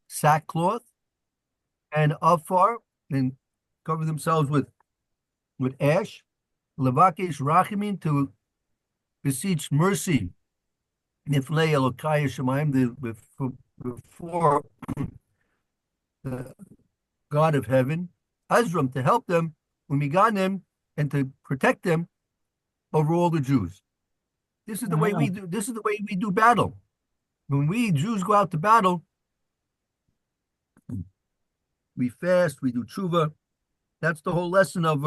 sackcloth and afar, and cover themselves with ash. Levakesh rachimin, to beseech mercy. Niflei Elokai Shemaim, before the God of heaven. Azram, to help them, umiganim, and to protect them over all the Jews. This is the way we Ah, do. This is the way we do battle. When we Jews go out to battle, we fast, we do tshuva. That's the whole lesson of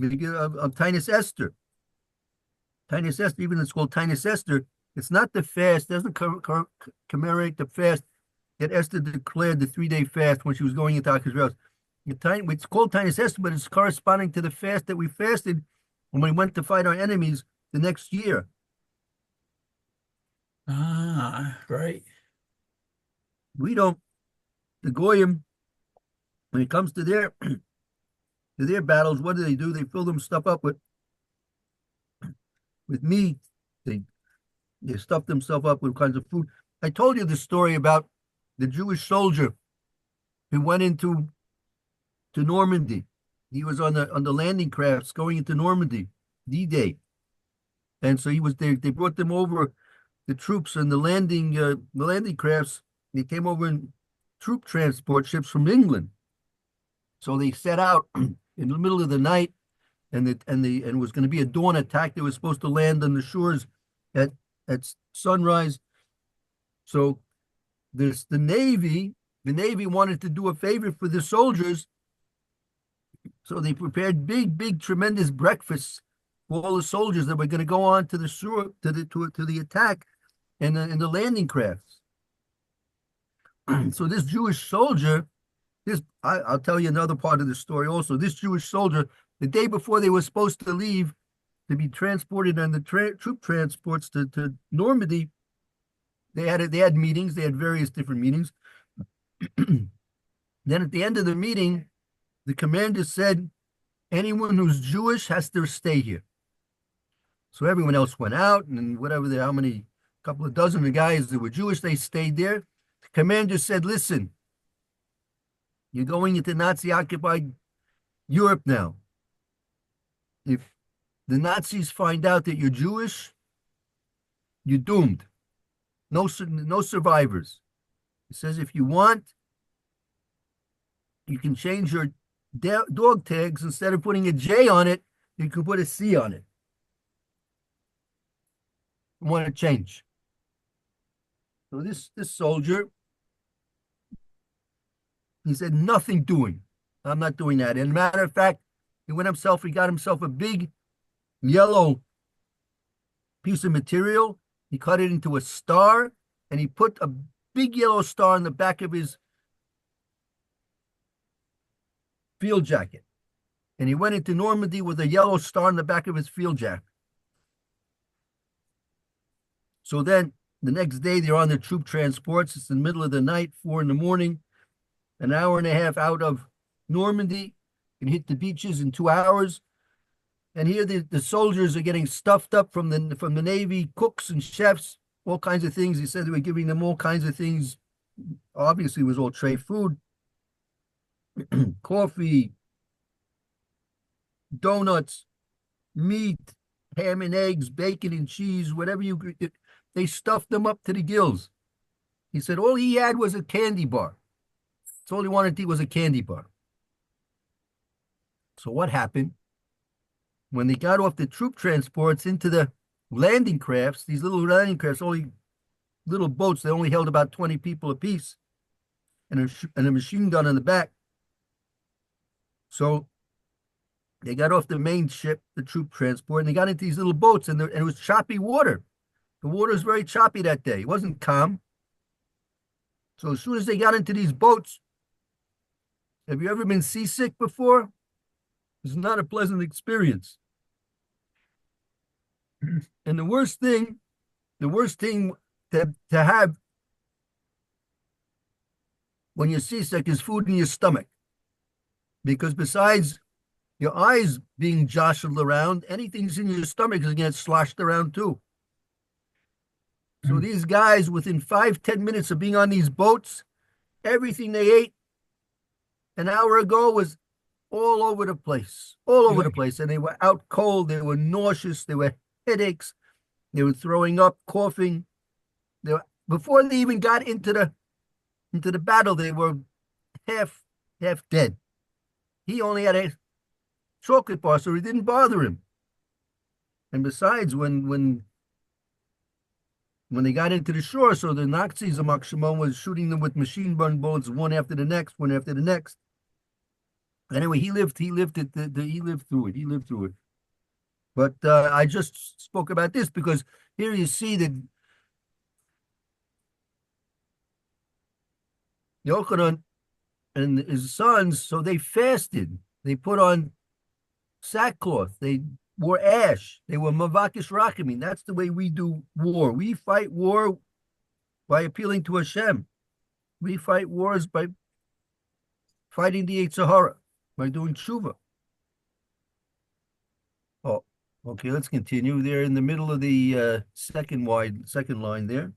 Tinus Esther. Tinus Esther, even it's called Tinus Esther. It's not the fast. It doesn't commemorate the fast that Esther declared, the 3-day fast when she was going into Achashverosh. It's called Tinus Esther, but it's corresponding to the fast that we fasted when we went to fight our enemies the next year. great. We don't. The Goyim, when it comes to their battles, what do? They fill them stuff up with meat. They they stuff themselves up with kinds of food. I told you the story about the Jewish soldier who went into to Normandy. He was on the landing crafts going into Normandy, D-Day, and so he was there. They brought them over, the troops and the landing crafts. They came over in troop transport ships from England. So they set out in the middle of the night, and it was going to be a dawn attack. They were supposed to land on the shores at at sunrise. So the Navy wanted to do a favor for the soldiers, so they prepared big, tremendous breakfasts for all the soldiers that were going to go on to the shore to the attack and in the landing crafts. So this Jewish soldier, I'll tell you another part of the story also. This Jewish soldier, the day before they were supposed to leave to be transported on the troop transports to Normandy, they had meetings. They had various different meetings. Then at the end of the meeting, the commander said, anyone who's Jewish has to stay here. So everyone else went out, and how many, couple of dozen of guys that were Jewish, they stayed there. The commander said, listen, you're going into Nazi occupied Europe now. If the Nazis find out that you're Jewish, you're doomed. No survivors. He says, if you want, you can change your dog tags. Instead of putting a J on it, you can put a C on it. You want to change. So this soldier, he said, nothing doing. I'm not doing that. And matter of fact, he got himself a big yellow piece of material. He cut it into a star, and he put a big yellow star on the back of his field jacket. And he went into Normandy with a yellow star on the back of his field jacket. So then the next day they're on the troop transports. It's in the middle of the night, 4 in the morning, an hour and a half out of Normandy, and hit the beaches in 2 hours. And here the soldiers are getting stuffed up from the Navy, cooks and chefs, all kinds of things. He said they were giving them all kinds of things. Obviously, it was all tray food, coffee, donuts, meat, ham and eggs, bacon and cheese, whatever they stuffed them up to the gills. He said all he had was a candy bar. That's all he wanted to eat was a candy bar. So what happened? When they got off the troop transports into the landing crafts, these little landing crafts, only little boats, they only held about 20 people apiece, and a machine gun on the back. So they got off the main ship, the troop transport, and they got into these little boats, and it was choppy water. The water was very choppy that day. It wasn't calm. So as soon as they got into these boats, have you ever been seasick before? It's not a pleasant experience. And the worst thing to have when you're seasick is food in your stomach. Because besides your eyes being jostled around, anything's in your stomach is going to get sloshed around too. So these guys, within 5-10 minutes of being on these boats, everything they ate an hour ago was all over the place, all over Yeah. the place. And they were out cold, they were nauseous, they were headaches, they were throwing up, coughing. They were, before they even got into the battle, they were half half dead. He only had a chocolate bar, so it didn't bother him. And besides, when they got into the shore, so the Nazis, Amak Shimon, was shooting them with machine gun bullets, one after the next, one after the next. Anyway, he lived it, he lived through it, he lived through it. But I just spoke about this because here you see that Yochanan and his sons, so they fasted. They put on sackcloth. They wore ash. They were mavakish rachamin. That's the way we do war. We fight war by appealing to Hashem. We fight wars by fighting the Yetzer Hara, by doing tshuva. Oh, okay, let's continue. They're in the middle of the second line there.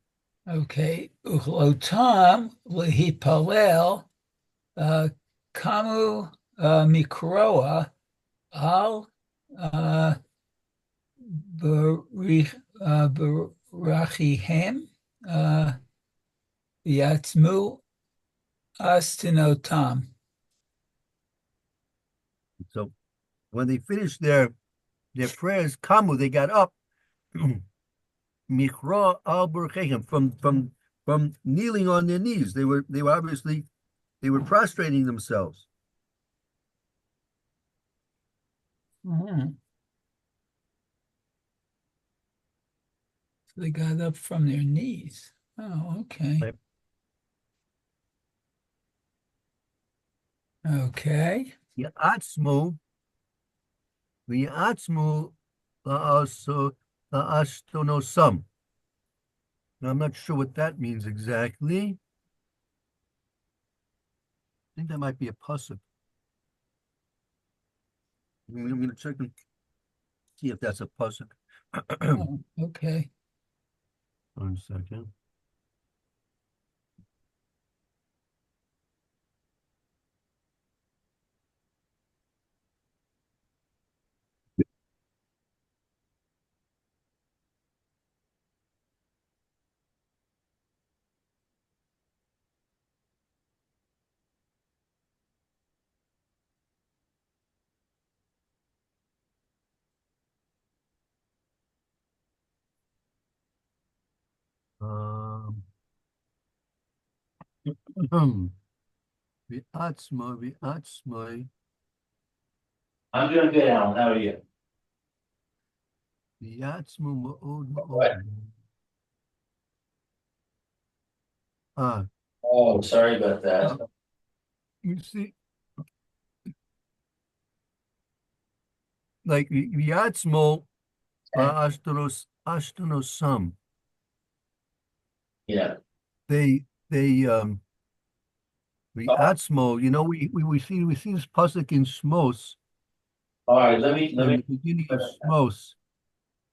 Okay. Uchlotam lehipalel kamu mikroa al berachihem yatzmu astinotam. So when they finished their prayers, kamu, they got up. Mikra al Burkechem, from kneeling on their knees. They were obviously prostrating themselves. Mhm. So they got up from their knees. Oh, okay. Right. Okay. Yatzmu, v'yatzmu la'ashtonosam. Now I'm not sure what that means exactly. I think that might be a pasuk. I'm going to check and see if that's a pasuk. Oh, okay. 1 second. Um, v'atzma, I'm doing good, Alan. How are you? v'yatzmu ma'od What? ma'od. Ah, Oh, sorry about that. you see, like v'yatzmo ashtonosam. Yeah. They v'yatzmo. You know, we see this pasuk in Shmos, All right. in the beginning of Shmos.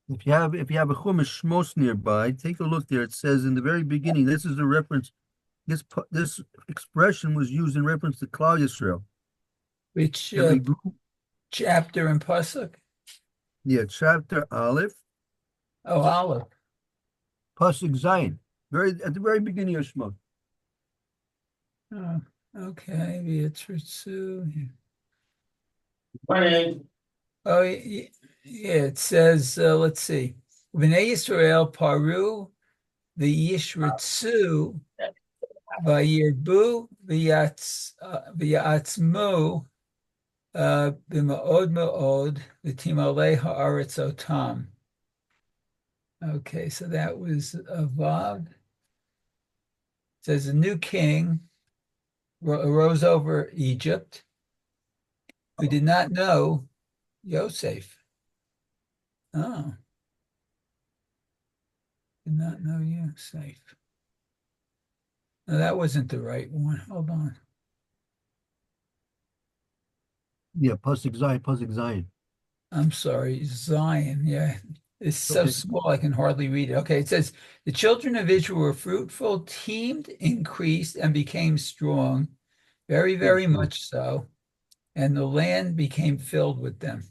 If you have a Chumash Shmos nearby, take a look there. It says in the very beginning. This is a reference. This expression was used in reference to Klal Yisrael. Which Every group, chapter and pasuk? yeah, chapter Aleph, Oh, Aleph. pasuk Zayin, at the very beginning of Shmos. Oh, okay. Beatrice. Morning. Oh, yeah. It says, let's see. B'nai Yisrael paru v'yishritzu v'yirbu v'yatzmu b'ma'od ma'od v'timalei ha'aretz otam. Okay, so that was Vav. It says a new king arose over Egypt who did not know Yosef. Oh, did not know Yosef. No, that wasn't the right one. Hold on. Yeah, pasuk Zayin, pasuk Zayin. I'm sorry, Zion. Yeah, It's so Okay. small I can hardly read it. Okay, it says the children of Israel were fruitful, teemed, increased, and became strong, very, Big very strong. much so, and the land became filled with them.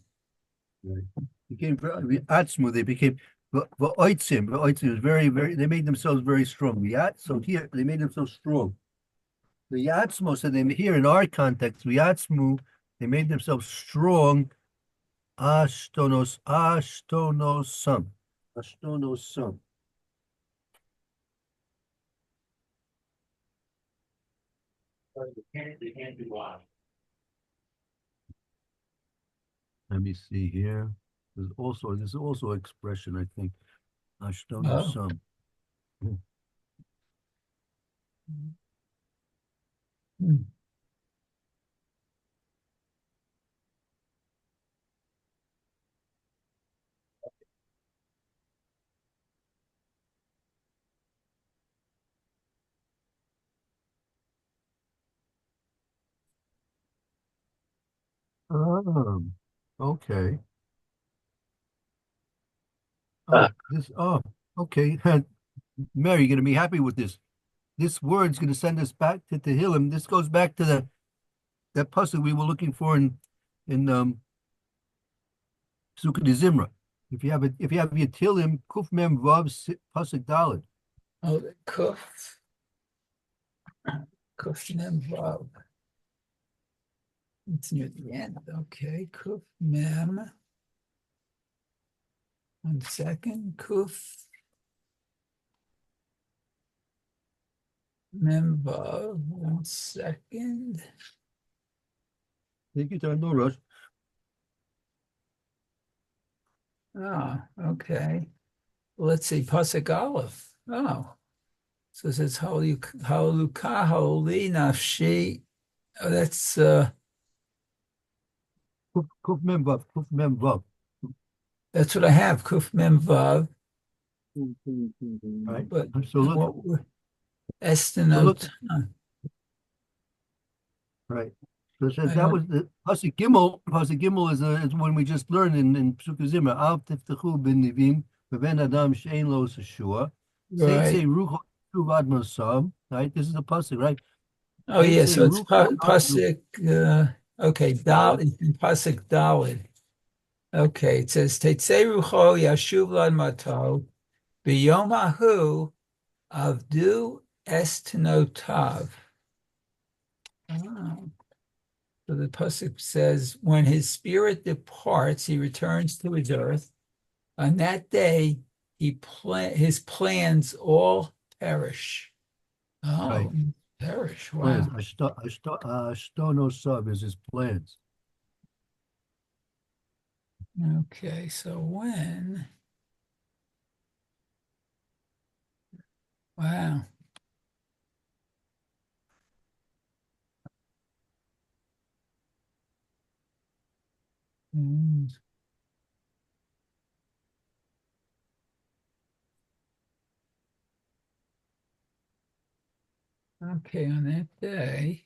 Right. Became Atzmu, they became V'oitzim. V'oitzim is very, very, they made themselves very strong. So here, they made themselves strong. The Yatzmo, so they here in our context, Yatzmu, they made themselves strong. Ashtonosam. Ashtonosam. They can't be washed. Let me see here. There's also expression, I think. Oh. Ashtonosam. Hmm. Okay. Okay. Mary, you're gonna be happy with this. This word's gonna send us back to Tehillim. This goes back to that pasuk we were looking for in Sukkot de Zimra. If you have your Tehillim, Kuf Mem Vav pasuk Daled. Oh, the Kuf Mem Vav. It's near the end. Okay, Kuf Mem. 1 second. Kuf Mem Vav. 1 second. Take your time, no rush. Ah, okay. Let's see, Pasuk Aleph. Oh, so it says Haluka Holy Nafshi. Oh, that's Kuf Mem Vav, Kuf Mem Vav. that's what I have, Kuf Mem Vav. Right. But So look, what were so look, Estinot? right. So it says I that don't. was the pasuk Gimel. Pasuk Gimel is when we just learned in Sukkot Zimra. Av tiftachu ben nivim beven adam she'ein lo seshua. Say Right. rucho shuvad masam. Right. This is the pasuk, right? Oh yeah, Say so it's rucho adu. Pasuk. Okay, Dal. It's in Pasuk Dalid. Okay, it says Tetzei Rucho Yashuv Lad Mato B'Yom Ahu Avdu Estinotav. Oh. So the pasuk says, when his spirit departs, he returns to his earth. On that day, his plans all perish. Right. Oh, perish! Plans. Wow. Ashtono sub is his plans. Okay, so when? Wow. Mm. Okay, on that day,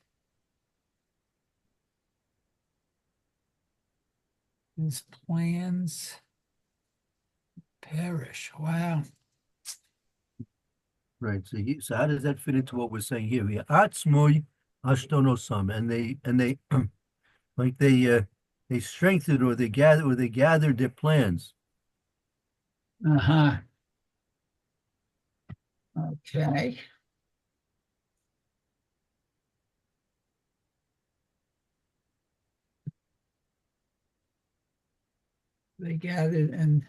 his plans perish. Wow. Right. So how does that fit into what we're saying here? Atzmoy ashtono sam, and they like they strengthened or they gathered their plans. Uh-huh. Okay. They gathered and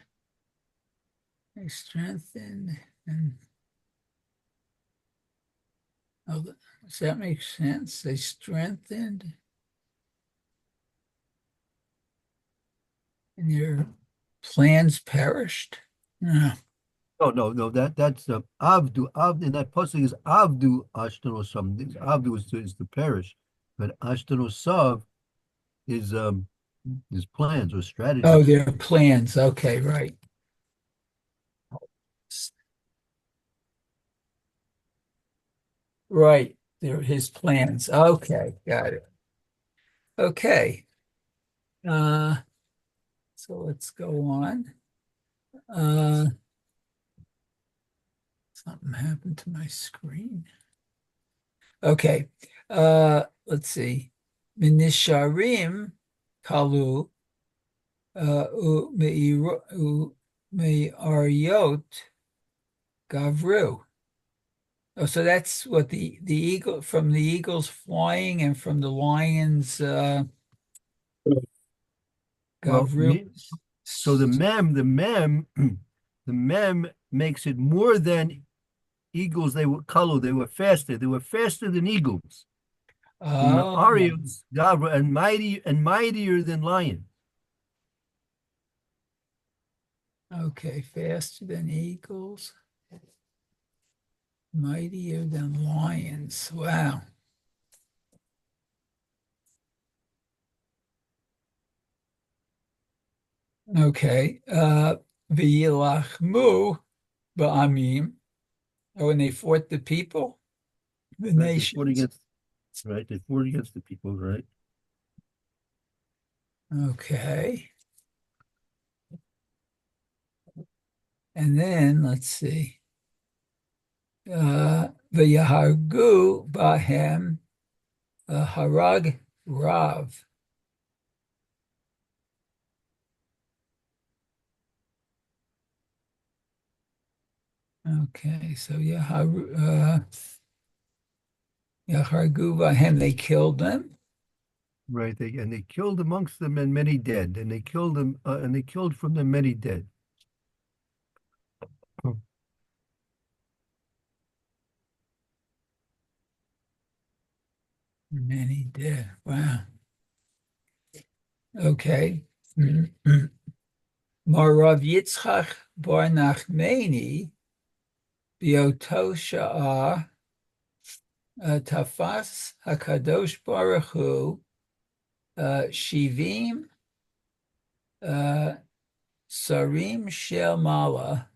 they strengthened and oh, does that make sense? They strengthened and your plans perished? No. No. That's Avdu. Avdu in that pasuk is Avdu ashtono sam. Avdu is the parish, but ashtono sav is plans or Oh, strategies. their plans. Okay, right. Right. They're his plans. Okay, got it. Okay. Uh, so let's go on. Uh, something happened to my screen. Okay. Let's see. Minisharim kalu me'aryot gavru. Oh, so that's what the eagle from the eagles flying and from the lions Well, gavru. so the mem makes it more than eagles. They were kalu. They were faster. They were faster than eagles. Oh, Ariots, Gavra, and mightier than lions. okay. Faster than eagles, mightier than lions. Wow. Okay. V'yilachmu ba'amim. Oh, when they fought the people, the Right? They fought nations. against. Right? They fought against the people. Right? Okay. And then let's see. V'yahargu bahem harag rav. Okay, so Yahargu bahem, they killed them. Right. They killed amongst them and many dead, and they killed them and they killed from them many dead. Many dead. Wow. Okay. Marav Yitzchak bar Nachmeni bioto sha'ah tafas hakadosh baruch hu shivim sarim shel mala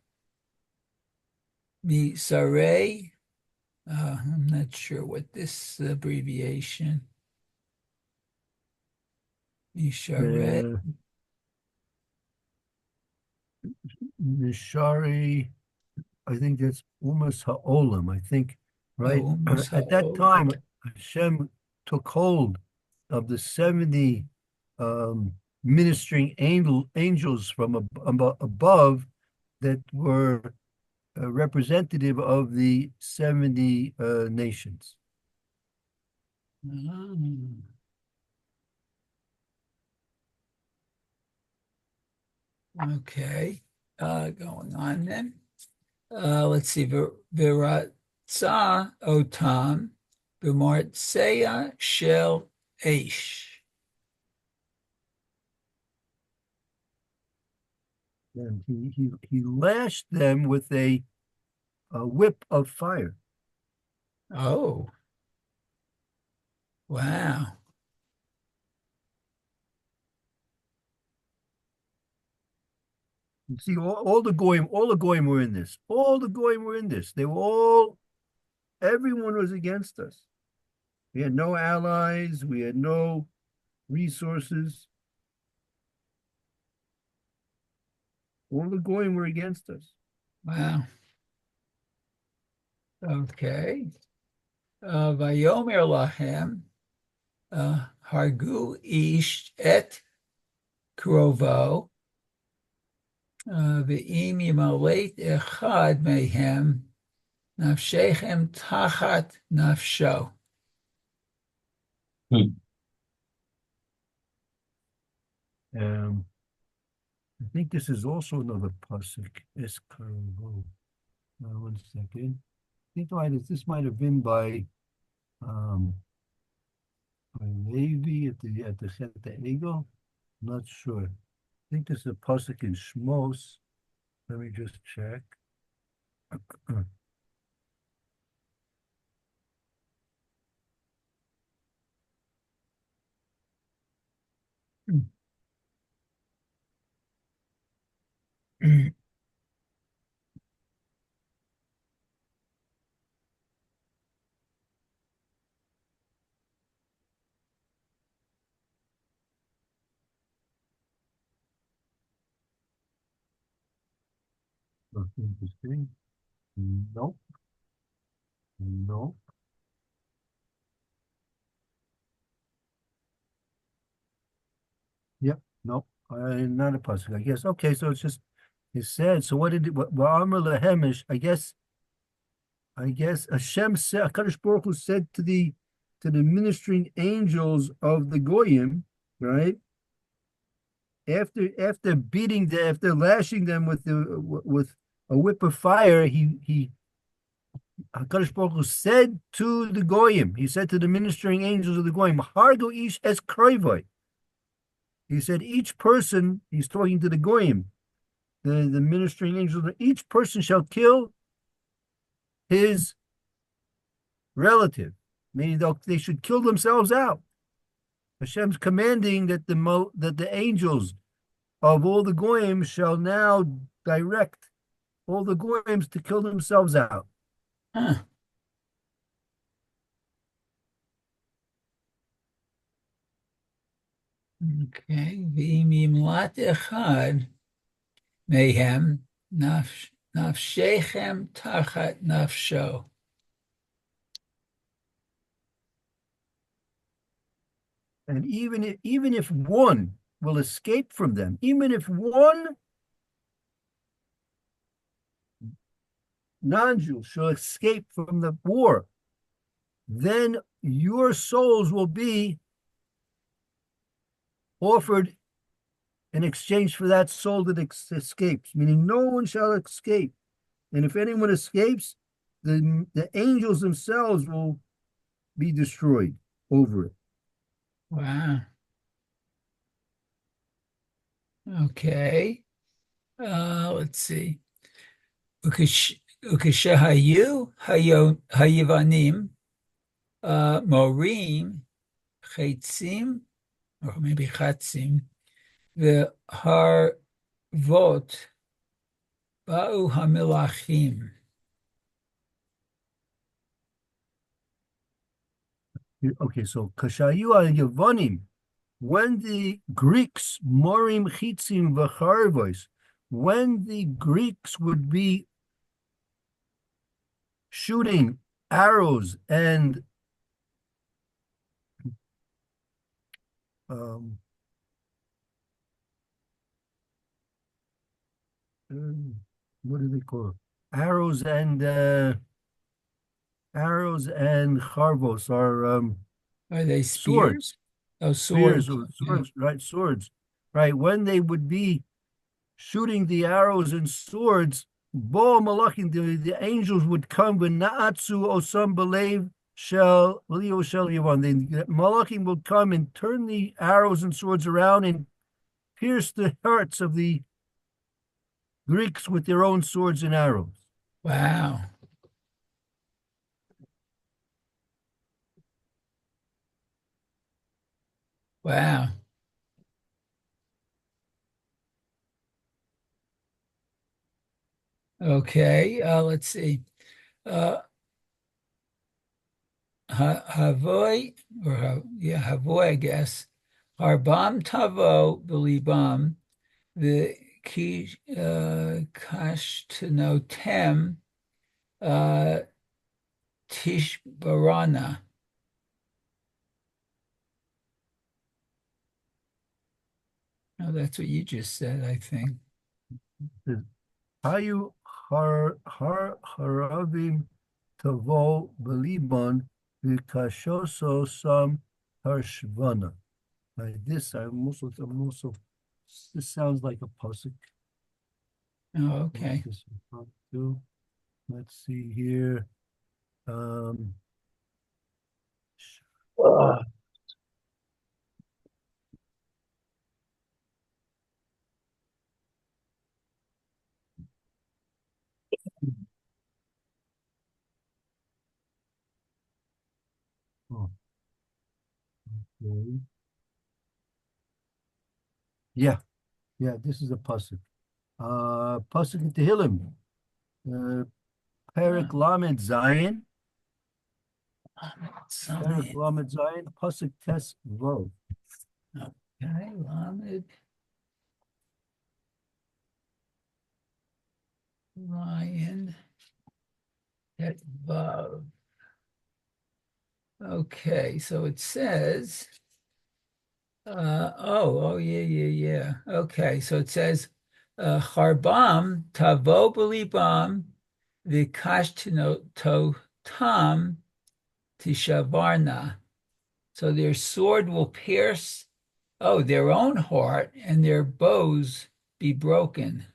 mi sarei. I'm not sure what this abbreviation. Misharei. Nishari, I think that's almost Ha'olam, I think, right? At that Oh, time, Hashem took hold of the 70 ministering angels from above that were representative of the 70 nations. okay. Going on then. Let's see. Viratza otam b'martseya shel eish. And he lashed them with a whip of fire. Oh, wow. You see, all the goyim were in this. All the goyim were in this. They were all, everyone was against us. We had no allies. We had no resources. All the goyim were against us. Wow. Okay. Vayomer lahem hargu ish et krovo ve'im yimalet echad mehem nafshechem tachat nafsho. I think this is also another pasuk. Eskarvo. 1 second. I think this might have been by Levi at the Chet Egel. Not sure. I think this is a pasuk in Shmos. Let me just check. Interesting. Nope. Nope. Yep. Nope. Not a pasuk. I guess. Okay. So it's said. So what did it? What Amr Lahemish? I guess Hashem said. Hakadosh Baruch Hu said to the ministering angels of the goyim, right? After lashing them with a whip of fire, HaKadosh Baruch Hu said to the goyim, he said to the ministering angels of the goyim, Hargo ish es kroivoi. He said each person, he's talking to the goyim, the ministering angels, each person shall kill his relative, meaning they should kill themselves out. Hashem's commanding that the angels of all the goyim shall now direct all the goyims to kill themselves out. Huh. Okay. V'imimlat echad mehem nafshechem tachat nafsho. And even if one will escape from them, even if one non-Jew shall escape from the war, then your souls will be offered in exchange for that soul that escapes, meaning no one shall escape. And if anyone escapes, the angels themselves will be destroyed over it. Wow. Okay. Let's see. Ukeshahayu hayivanim morim chetzim, or maybe chatzim, the harvot ba'u hamilachim. Okay, so kashayu al yavanim, when the Greeks morim chitzim v'charvos, when the Greeks would be shooting arrows and what do they call it? Arrows and charvos Are they swords. spears? Oh, swords. Swords, right? Swords, right? When they would be shooting the arrows and swords, bo malachim, the angels would come when naatsu osam belev shel leo shel yavan. The malachim will come and turn the arrows and swords around and pierce the hearts of the Greeks with their own swords and arrows. Wow. Wow. Okay, let's see. Havoy, Havoy, I guess. Harbam tavo belibam, the kashtanotem tishbarana. Oh, that's what you just said, I think. Hayu haravim tavo belibon vikashoso sam harshvana. This this sounds like a pasuk. Oh, okay. Let's see here. Oh, okay. Yeah, this is a pasuk. Pasuk in Tehillim. Perek Lamed Zayin. Perek Lamed Zayin. Pasuk Tes Vov. Okay, Lamed. Lion. At Vav. Okay, so it says, yeah. Okay, so it says, Charbam tavo belibam vikashto tam tishavarna. So their sword will pierce, their own heart, and their bows be broken.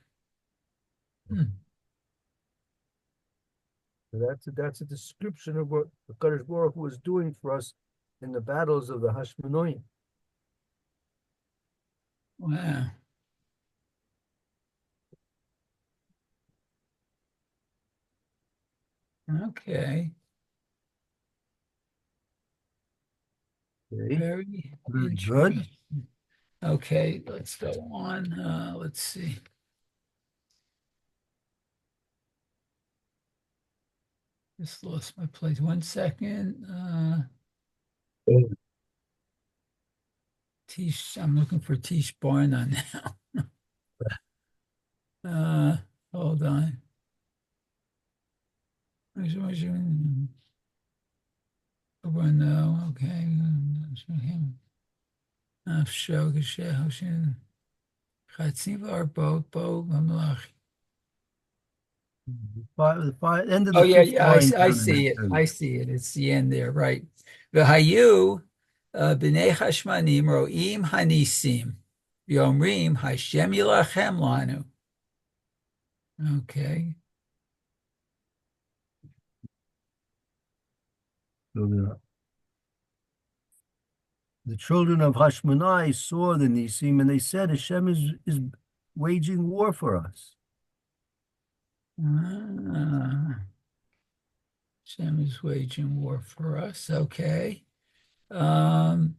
That's a description of what the Kadosh Baruch Hu was doing for us in the battles of the Hashmonaim. Wow. Okay. Okay, Very very good. interesting. Okay, let's go on. Let's see. Just lost my place. 1 second. Tish, I'm looking for Tish Barna now. Hold on. No, okay. End of Oh the yeah, fifth yeah, line I down in see that it. area. I see it. It's the end there, right? V'hayu b'nei chashmanim ro'im hanisim v'omrim Hashem yilachem lanu. Okay. So the children of Hashmonai saw the Nisim and they said, Hashem is waging war for us. Ah, Hashem is waging war for us. Okay. Um,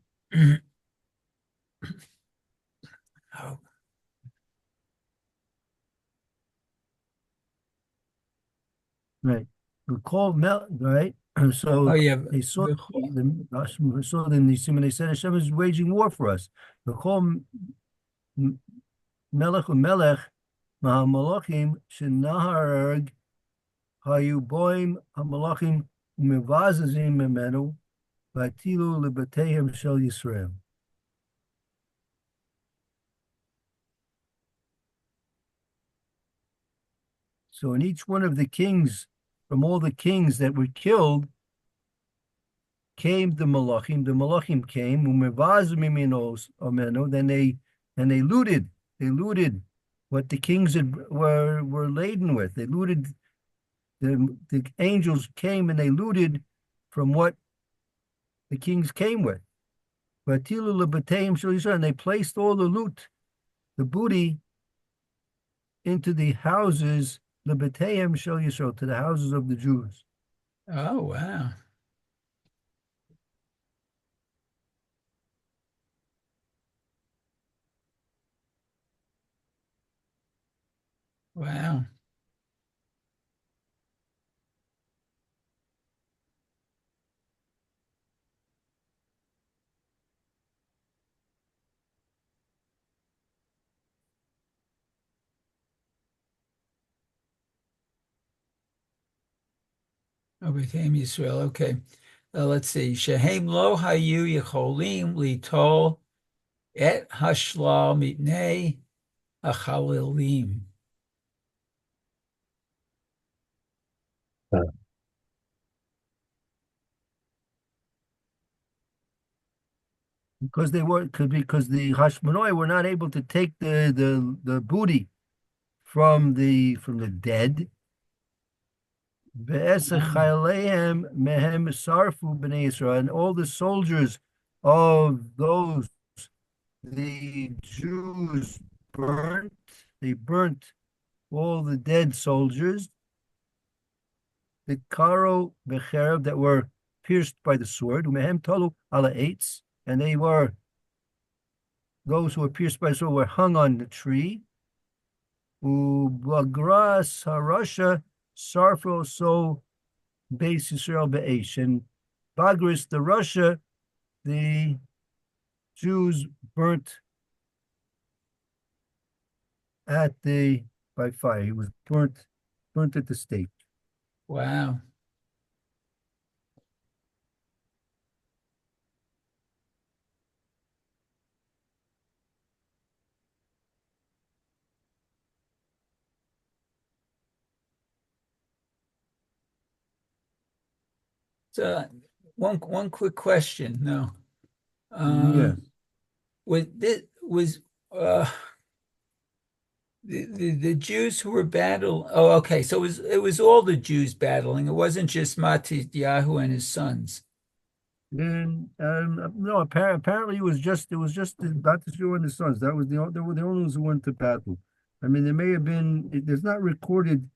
oh, Right. We call right? So yeah. they saw saw the Nisim and they said, Hashem is waging war for us. We call Melech u'Melech Mahamalachim Shenaharag Hayu Boim Hamalachim Mevazazim Memenu Vatilu Libatehem Shel Yisrael. So in each one of the kings, from all the kings that were killed, came the Malachim. The Malachim came, then they looted. They looted what the kings were laden with. They looted. The angels came and they looted from what the kings came with. And they placed all the loot, the booty, into the houses, to the houses of the Jews. Oh, wow. Wow. Obeyim Yisrael. Okay. Let's see. Shehem lo hayu yicholim litol et hashla mitnei achalilim. Because the Hashmonai were not able to take the booty from the dead. And all the soldiers of those the Jews burnt all the dead soldiers, the karo becherev that were pierced by the sword, umehem tolu ala eitz, and those who were pierced by the sword were hung on the tree. Ubagras harasha sarfo so Beis Yisrael be'esh, and Bagris the Russia, the Jews burnt by fire. He was burnt burnt at the stake. Wow. So one quick question. No. Yeah. Was uh the Jews who were battling? Oh, okay. So it was all the Jews battling. It wasn't just Matityahu and his sons. And no, apparently it was just not the Jew and the sons. That was they were the only ones who went to battle. I mean, there may have been. There's not recorded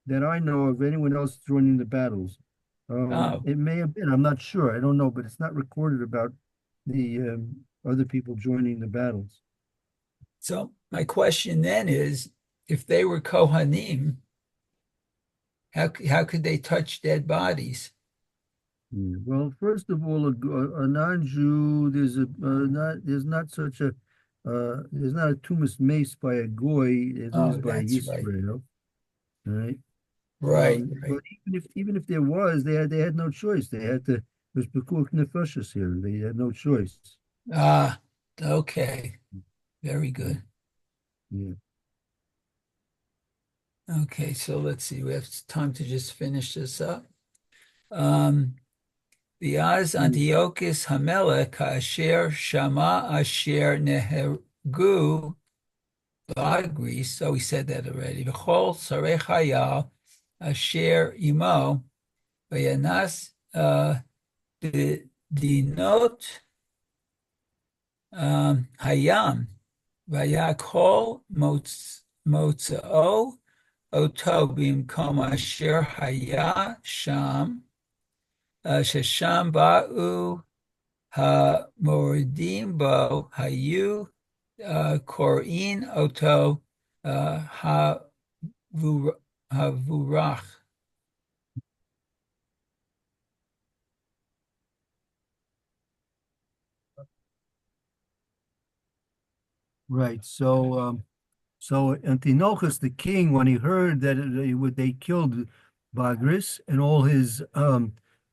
that I know of anyone else joining the battles. Oh, It may have been. I'm not sure. I don't know, but it's not recorded about the other people joining the battles. so my question then is, if they were Kohanim, how could they touch dead bodies? Yeah. Well, first of all, a non-Jew, there's not a tumus mace by a goy as is Oh, by that's right. Yisrael, right? Right, But right. even if there was, they had no choice. They had to. There's pekuach nefashos here. They had no choice. Ah, okay. Very Yeah. good. Yeah. Okay, so let's see. We have time to just finish this up. Um, V'az Antiochus Hamelech asher shama asher nehergu ba'Greece. So we said that already. V'chol sarei chayal asher imo v'yanas dinot hayam v'yakol motzao oto bimkom asher haya sham shesham ba'u המורדים בו היו קוראים אותו הבורח. Right. So Antiochus the king, when he heard that they killed Bagris and all his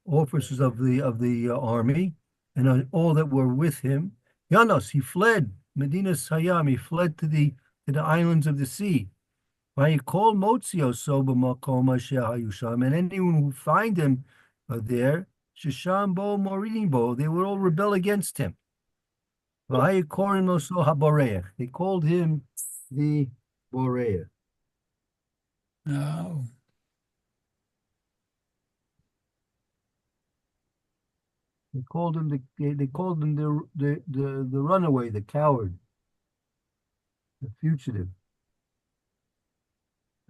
officers of the army and all that were with him, Janos, he fled Medina Sayam. He fled to the islands of the sea. He called Motzio Soba Makoma Shehayusham, and anyone who find him there, Shisham Bo Moridim Bo, they would all rebel against him. They called him the Boreah. Oh, They called him the runaway, the coward, the fugitive.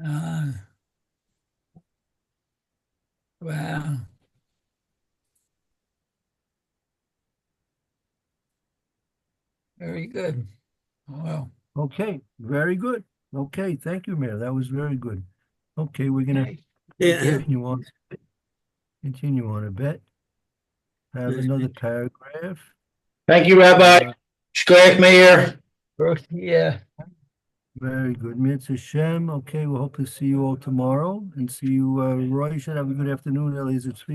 ah, wow. Very good. Well, Okay, very good. Okay, thank you, Mayor. That was very good. Okay, we're gonna okay. Yeah. continue on a bit. Have another paragraph. Thank you, Rabbi. Shkoyach Meir. Yeah. Very good. Mitzvah Shem. Okay, we'll hope to see you all tomorrow and see you, Roy. You should have a good afternoon, Eliezer Tzvi.